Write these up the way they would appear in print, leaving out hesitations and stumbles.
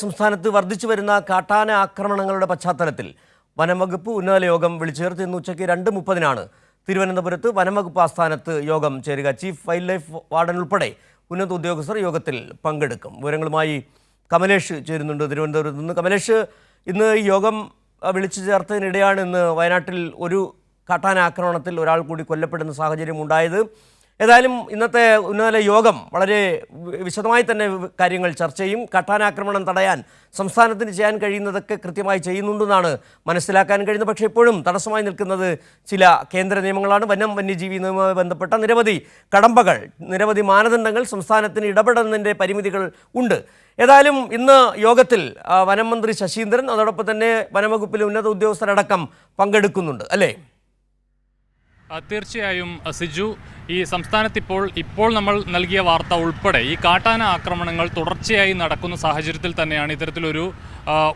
സംസ്ഥാനത്ത് വർദ്ധിച്ചു വരുന്ന കാട്ടാന ആക്രമണങ്ങളുടെ പശ്ചാത്തലത്തിൽ വനംവകുപ്പ് ഉന്നതതല യോഗം വിളിച്ചു ചേർത്ത് ഇന്ന് ഉച്ചയ്ക്ക് 2:30 തിരുവനന്തപുരത്ത് വനംവകുപ്പ് ആസ്ഥാനത്ത് യോഗം ചേരുക. ചീഫ് വൈൽഡ് ലൈഫ് വാർഡൻ ഉൾപ്പെടെ ഉന്നത ഉദ്യോഗസ്ഥർ യോഗത്തിൽ പങ്കെടുക്കും. വിവരങ്ങളുമായി കമലേഷ് ചേരുന്നുണ്ട് തിരുവനന്തപുരത്ത് നിന്ന്. കമലേഷ്, ഇന്ന് ഈ യോഗം വിളിച്ചു ചേർത്തതിനിടെയാണ് ഇന്ന് വയനാട്ടിൽ ഒരു കാട്ടാന ആക്രമണത്തിൽ ഒരാൾ കൂടി കൊല്ലപ്പെടുന്ന സാഹചര്യം ഉണ്ടായത്. ഏതായാലും ഇന്നത്തെ ഉന്നതതല യോഗം വളരെ വിശദമായി തന്നെ കാര്യങ്ങൾ ചർച്ച ചെയ്യും. കാട്ടാനാക്രമണം തടയാൻ സംസ്ഥാനത്തിന് ചെയ്യാൻ കഴിയുന്നതൊക്കെ കൃത്യമായി ചെയ്യുന്നുണ്ടെന്നാണ് മനസ്സിലാക്കാൻ കഴിയുന്നത്. പക്ഷേ ഇപ്പോഴും തടസ്സമായി നിൽക്കുന്നത് ചില കേന്ദ്ര നിയമങ്ങളാണ്. വന്യജീവി നിയമവുമായി ബന്ധപ്പെട്ട നിരവധി കടമ്പകൾ, നിരവധി മാനദണ്ഡങ്ങൾ, സംസ്ഥാനത്തിന് ഇടപെടുന്നതിൻ്റെ പരിമിതികൾ ഉണ്ട്. ഏതായാലും ഇന്ന് യോഗത്തിൽ വനം മന്ത്രി ശശീന്ദ്രൻ, അതോടൊപ്പം തന്നെ വനംവകുപ്പിലെ ഉന്നത ഉദ്യോഗസ്ഥരടക്കം പങ്കെടുക്കുന്നുണ്ട് അല്ലേ? തീർച്ചയായും സിജു, ഈ സംസ്ഥാനത്ത് ഇപ്പോൾ നമ്മൾ നൽകിയ വാർത്ത ഉൾപ്പെടെ ഈ കാട്ടാന ആക്രമണങ്ങൾ തുടർച്ചയായി നടക്കുന്ന സാഹചര്യത്തിൽ തന്നെയാണ് ഇത്തരത്തിലൊരു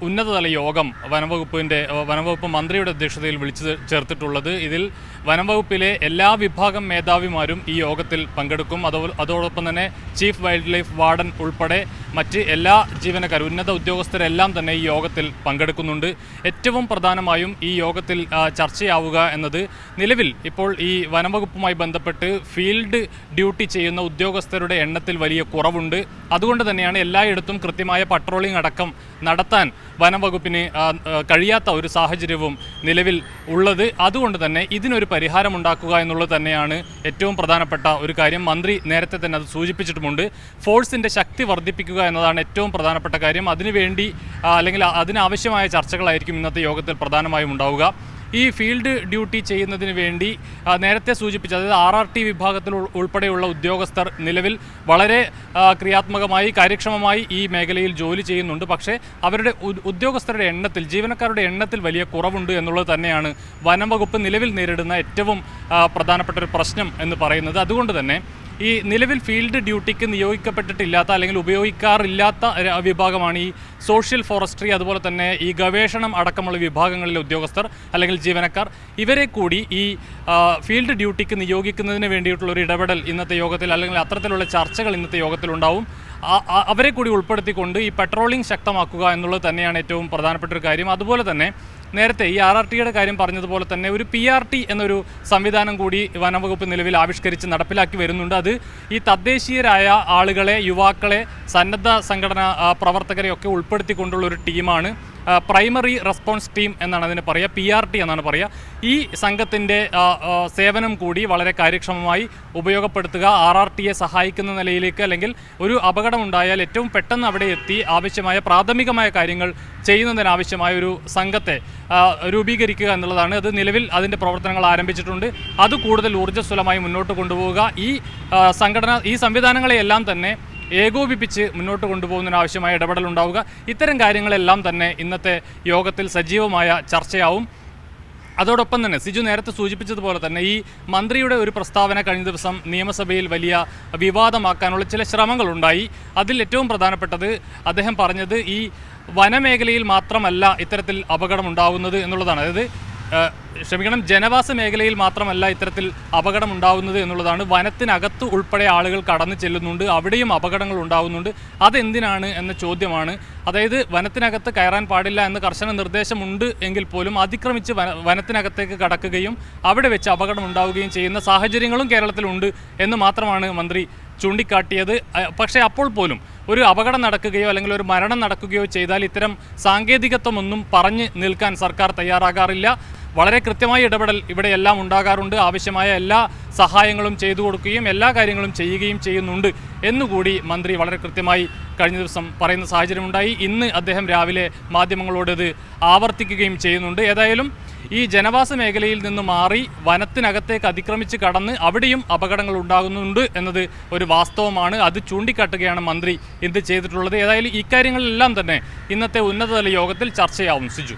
ഉന്നതതല യോഗം വനംവകുപ്പ് മന്ത്രിയുടെ അധ്യക്ഷതയിൽ വിളിച്ചു ചേർത്തിട്ടുള്ളത്. ഇതിൽ വനംവകുപ്പിലെ എല്ലാ വിഭാഗം മേധാവിമാരും ഈ യോഗത്തിൽ പങ്കെടുക്കും. അതോടൊപ്പം തന്നെ ചീഫ് വൈൽഡ് ലൈഫ് വാർഡൻ ഉൾപ്പെടെ മറ്റ് എല്ലാ ജീവനക്കാരും, ഉന്നത ഉദ്യോഗസ്ഥരെല്ലാം തന്നെ ഈ യോഗത്തിൽ പങ്കെടുക്കുന്നുണ്ട്. ഏറ്റവും പ്രധാനമായും ഈ യോഗത്തിൽ ചർച്ചയാവുക എന്നത് നിലവിൽ ഇപ്പോൾ ഈ വനംവകുപ്പുമായി ബന്ധപ്പെട്ട് ഫീൽഡ് ഡ്യൂട്ടി ചെയ്യുന്ന ഉദ്യോഗസ്ഥരുടെ എണ്ണത്തിൽ വലിയ കുറവുണ്ട്. അതുകൊണ്ട് തന്നെയാണ് എല്ലായിടത്തും കൃത്യമായ പട്രോളിംഗ് അടക്കം നടത്താൻ വനംവകുപ്പിന് കഴിയാത്ത ഒരു സാഹചര്യവും നിലവിൽ ഉള്ളത്. അതുകൊണ്ട് തന്നെ ഇതിനൊരു പരിഹാരമുണ്ടാക്കുക എന്നുള്ളത് തന്നെയാണ് ഏറ്റവും പ്രധാനപ്പെട്ട ഒരു കാര്യം. മന്ത്രി നേരത്തെ തന്നെ അത് സൂചിപ്പിച്ചിട്ടുമുണ്ട്. ഫോഴ്സിൻ്റെ ശക്തി വർദ്ധിപ്പിക്കുക എന്നതാണ് ഏറ്റവും പ്രധാനപ്പെട്ട കാര്യം. അതിനുവേണ്ടി അല്ലെങ്കിൽ അതിനാവശ്യമായ ചർച്ചകളായിരിക്കും ഇന്നത്തെ യോഗത്തിൽ പ്രധാനമായും ഉണ്ടാവുക. ഈ ഫീൽഡ് ഡ്യൂട്ടി ചെയ്യുന്നതിന് വേണ്ടി നേരത്തെ സൂചിപ്പിച്ച, അതായത് RRT വിഭാഗത്തിൽ ഉൾപ്പെടെയുള്ള ഉദ്യോഗസ്ഥർ നിലവിൽ വളരെ ക്രിയാത്മകമായി കാര്യക്ഷമമായി ഈ മേഖലയിൽ ജോലി ചെയ്യുന്നുണ്ട്. പക്ഷേ അവരുടെ ഉദ്യോഗസ്ഥരുടെ എണ്ണത്തിൽ, ജീവനക്കാരുടെ എണ്ണത്തിൽ വലിയ കുറവുണ്ട് എന്നുള്ളത് തന്നെയാണ് വനംവകുപ്പ് നിലവിൽ നേരിടുന്ന ഏറ്റവും പ്രധാനപ്പെട്ട ഒരു പ്രശ്നം എന്ന് പറയുന്നത്. അതുകൊണ്ട് തന്നെ ഈ നിലവിൽ ഫീൽഡ് ഡ്യൂട്ടിക്ക് നിയോഗിക്കപ്പെട്ടിട്ടില്ലാത്ത അല്ലെങ്കിൽ ഉപയോഗിക്കാറില്ലാത്ത വിഭാഗമാണ് ഈ സോഷ്യൽ ഫോറസ്ട്രി, അതുപോലെ തന്നെ ഈ ഗവേഷണം അടക്കമുള്ള വിഭാഗങ്ങളിലെ ഉദ്യോഗസ്ഥർ അല്ലെങ്കിൽ ജീവനക്കാർ. ഇവരെ കൂടി ഈ ഫീൽഡ് ഡ്യൂട്ടിക്ക് നിയോഗിക്കുന്നതിന് വേണ്ടിയിട്ടുള്ളൊരു ഇടപെടൽ ഇന്നത്തെ യോഗത്തിൽ, അല്ലെങ്കിൽ അത്തരത്തിലുള്ള ചർച്ചകൾ ഇന്നത്തെ യോഗത്തിലുണ്ടാവും. അവരെ കൂടി ഉൾപ്പെടുത്തിക്കൊണ്ട് ഈ പെട്രോളിംഗ് ശക്തമാക്കുക എന്നുള്ളത് തന്നെയാണ് ഏറ്റവും പ്രധാനപ്പെട്ട ഒരു കാര്യം. അതുപോലെ തന്നെ നേരത്തെ ഈ RRTയുടെ കാര്യം പറഞ്ഞതുപോലെ തന്നെ ഒരു PRT എന്നൊരു സംവിധാനം കൂടി വനംവകുപ്പ് നിലവിൽ ആവിഷ്കരിച്ച് നടപ്പിലാക്കി വരുന്നുണ്ട്. അത് ഈ തദ്ദേശീയരായ ആളുകളെ, യുവാക്കളെ, സന്നദ്ധ സംഘടനാ പ്രവർത്തകരെയൊക്കെ ഉൾപ്പെടുത്തിക്കൊണ്ടുള്ള ഒരു ടീമാണ്. പ്രൈമറി റെസ്പോൺസ് ടീം എന്നാണ് അതിന് പറയുക, PRT എന്നാണ് പറയുക. ഈ സംഘത്തിൻ്റെ സേവനം കൂടി വളരെ കാര്യക്ഷമമായി ഉപയോഗപ്പെടുത്തുക, RRTയെ സഹായിക്കുന്ന നിലയിലേക്ക്, അല്ലെങ്കിൽ ഒരു അപകടമുണ്ടായാൽ ഏറ്റവും പെട്ടെന്ന് അവിടെ എത്തി ആവശ്യമായ പ്രാഥമികമായ കാര്യങ്ങൾ ചെയ്യുന്നതിനാവശ്യമായ ഒരു സംഘത്തെ രൂപീകരിക്കുക എന്നുള്ളതാണ്. അത് നിലവിൽ അതിൻ്റെ പ്രവർത്തനങ്ങൾ ആരംഭിച്ചിട്ടുണ്ട്. അത് കൂടുതൽ ഊർജ്ജസ്വലമായി മുന്നോട്ട് കൊണ്ടുപോവുക, ഈ സംവിധാനങ്ങളെയെല്ലാം തന്നെ ഏകോപിപ്പിച്ച് മുന്നോട്ട് കൊണ്ടുപോകുന്നതിനാവശ്യമായ ഇടപെടലുണ്ടാവുക, ഇത്തരം കാര്യങ്ങളെല്ലാം തന്നെ ഇന്നത്തെ യോഗത്തിൽ സജീവമായ ചർച്ചയാവും. അതോടൊപ്പം തന്നെ സിജു നേരത്തെ സൂചിപ്പിച്ചതുപോലെ തന്നെ ഈ മന്ത്രിയുടെ ഒരു പ്രസ്താവന കഴിഞ്ഞ ദിവസം നിയമസഭയിൽ വലിയ വിവാദമാക്കാനുള്ള ചില ശ്രമങ്ങളുണ്ടായി. അതിൽ ഏറ്റവും പ്രധാനപ്പെട്ടത് അദ്ദേഹം പറഞ്ഞത് ഈ വനമേഖലയിൽ മാത്രമല്ല ഇത്തരത്തിൽ അപകടമുണ്ടാകുന്നത് എന്നുള്ളതാണ്. അതായത് ജനവാസ മേഖലയിൽ മാത്രമല്ല ഇത്തരത്തിൽ അപകടമുണ്ടാകുന്നത് എന്നുള്ളതാണ്. വനത്തിനകത്ത് ഉൾപ്പെടെ ആളുകൾ കടന്നു ചെല്ലുന്നുണ്ട്, അവിടെയും അപകടങ്ങൾ ഉണ്ടാകുന്നുണ്ട്. അതെന്തിനാണ് എന്ന ചോദ്യമാണ്. അതായത് വനത്തിനകത്ത് കയറാൻ പാടില്ല എന്ന് കർശന നിർദ്ദേശമുണ്ട് എങ്കിൽ പോലും അതിക്രമിച്ച് വനത്തിനകത്തേക്ക് കടക്കുകയും അവിടെ വെച്ച് അപകടം ഉണ്ടാവുകയും ചെയ്യുന്ന സാഹചര്യങ്ങളും കേരളത്തിലുണ്ട് എന്ന് മാത്രമാണ് മന്ത്രി ചൂണ്ടിക്കാട്ടിയത്. പക്ഷേ അപ്പോൾ പോലും ഒരു അപകടം നടക്കുകയോ അല്ലെങ്കിൽ ഒരു മരണം നടക്കുകയോ ചെയ്താൽ ഇത്തരം സാങ്കേതികത്വമൊന്നും പറഞ്ഞ് നിൽക്കാൻ സർക്കാർ തയ്യാറാകാറില്ല. വളരെ കൃത്യമായ ഇടപെടൽ ഇവിടെയെല്ലാം ഉണ്ടാകാറുണ്ട്. ആവശ്യമായ എല്ലാ സഹായങ്ങളും ചെയ്തു കൊടുക്കുകയും എല്ലാ കാര്യങ്ങളും ചെയ്യുകയും ചെയ്യുന്നുണ്ട് എന്നുകൂടി മന്ത്രി വളരെ കൃത്യമായി കഴിഞ്ഞ ദിവസം പറയുന്ന സാഹചര്യമുണ്ടായി. ഇന്ന് അദ്ദേഹം രാവിലെ മാധ്യമങ്ങളോട് ഇത് ആവർത്തിക്കുകയും ചെയ്യുന്നുണ്ട്. ഏതായാലും ഈ ജനവാസ മേഖലയിൽ നിന്ന് മാറി വനത്തിനകത്തേക്ക് അതിക്രമിച്ച് കടന്ന് അവിടെയും അപകടങ്ങൾ ഉണ്ടാകുന്നുണ്ട് എന്നത് ഒരു വാസ്തവമാണ്. അത് ചൂണ്ടിക്കാട്ടുകയാണ് മന്ത്രി ഇന്ന് ചെയ്തിട്ടുള്ളത്. ഏതായാലും ഇക്കാര്യങ്ങളെല്ലാം തന്നെ ഇന്നത്തെ ഉന്നതതല യോഗത്തിൽ ചർച്ചയാവും സിജു.